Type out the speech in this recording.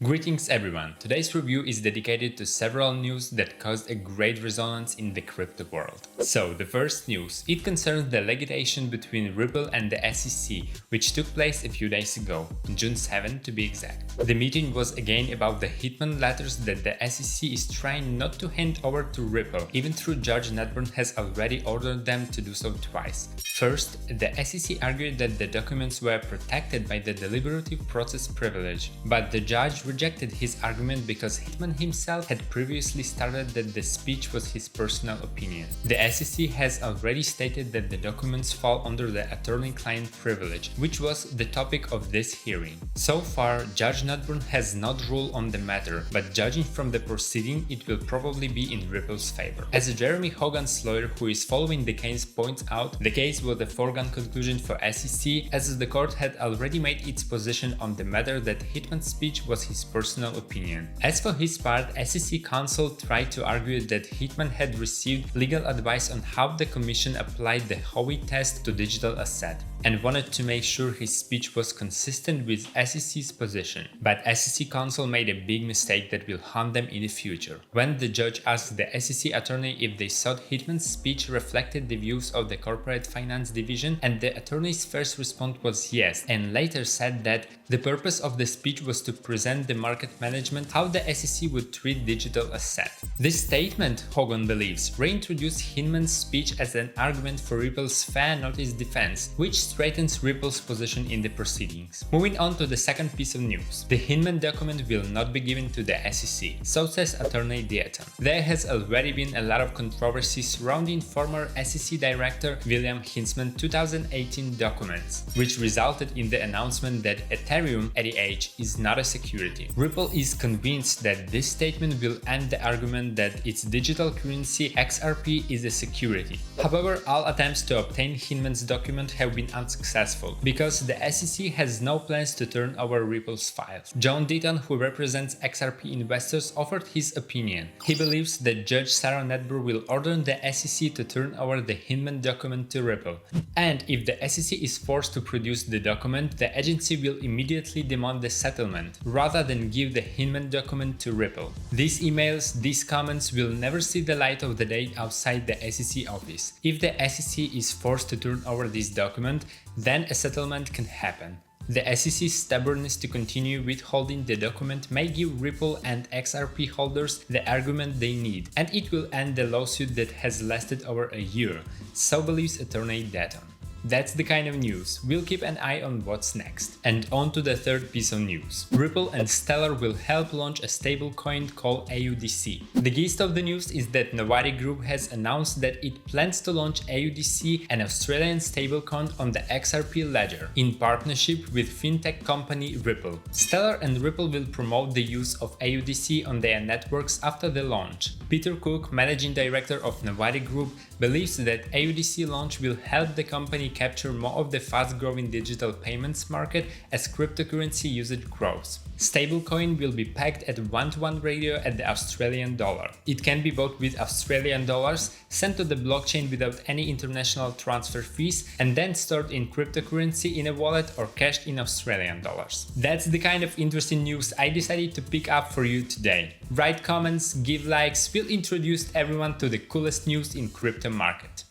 Greetings everyone, today's review is dedicated to several news that caused a great resonance in the crypto world. So, the first news, it concerns the litigation between Ripple and the SEC, which took place a few days ago, on June 7 to be exact. The meeting was again about the Hinman letters that the SEC is trying not to hand over to Ripple, even though Judge Netburn has already ordered them to do so twice. First, the SEC argued that the documents were protected by the deliberative process privilege, but the judge rejected his argument because Hinman himself had previously stated that the speech was his personal opinion. The SEC has already stated that the documents fall under the attorney-client privilege, which was the topic of this hearing. So far, Judge Netburn has not ruled on the matter, but judging from the proceeding, it will probably be in Ripple's favor. As Jeremy Hogan's lawyer who is following the case points out, the case was a foregone conclusion for SEC, as the court had already made its position on the matter that Hinman's speech was his personal opinion. As for his part, SEC counsel tried to argue that Hinman had received legal advice on how the commission applied the Howey test to digital asset, and wanted to make sure his speech was consistent with SEC's position. But SEC counsel made a big mistake that will haunt them in the future. When the judge asked the SEC attorney if they thought Hinman's speech reflected the views of the corporate finance division, and the attorney's first response was yes, and later said that the purpose of the speech was to present the market management how the SEC would treat digital asset. This statement, Hogan believes, reintroduced Hinman's speech as an argument for Ripple's fair notice defense, which strengthens Ripple's position in the proceedings. Moving on to the second piece of news. The Hinman document will not be given to the SEC, so says attorney Dieton. There has already been a lot of controversy surrounding former SEC Director William Hinman's 2018 documents, which resulted in the announcement that Ethereum, ETH, is not a security. Ripple is convinced that this statement will end the argument that its digital currency XRP is a security. However, all attempts to obtain Hinman's document have been unsuccessful, because the SEC has no plans to turn over Ripple's files. John Deaton, who represents XRP investors, offered his opinion. He believes that Judge Sarah Netburn will order the SEC to turn over the Hinman document to Ripple, and if the SEC is forced to produce the document, the agency will immediately demand the settlement, rather than give the Hinman document to Ripple. These emails, these comments will never see the light of the day outside the SEC office. If the SEC is forced to turn over this document, then a settlement can happen. The SEC's stubbornness to continue withholding the document may give Ripple and XRP holders the argument they need, and it will end the lawsuit that has lasted over a year, so believes attorney Dayton. That's the kind of news. We'll keep an eye on what's next. And on to the third piece of news. Ripple and Stellar will help launch a stablecoin called AUDC. The gist of the news is that Novare Group has announced that it plans to launch AUDC, an Australian stablecoin, on the XRP ledger, in partnership with fintech company Ripple. Stellar and Ripple will promote the use of AUDC on their networks after the launch. Peter Cook, managing director of Novare Group, believes that AUDC launch will help the company capture more of the fast-growing digital payments market as cryptocurrency usage grows. Stablecoin will be pegged at 1-to-1 ratio at the Australian dollar. It can be bought with Australian dollars, sent to the blockchain without any international transfer fees, and then stored in cryptocurrency in a wallet or cashed in Australian dollars. That's the kind of interesting news I decided to pick up for you today. Write comments, give likes, we'll introduce everyone to the coolest news in crypto market.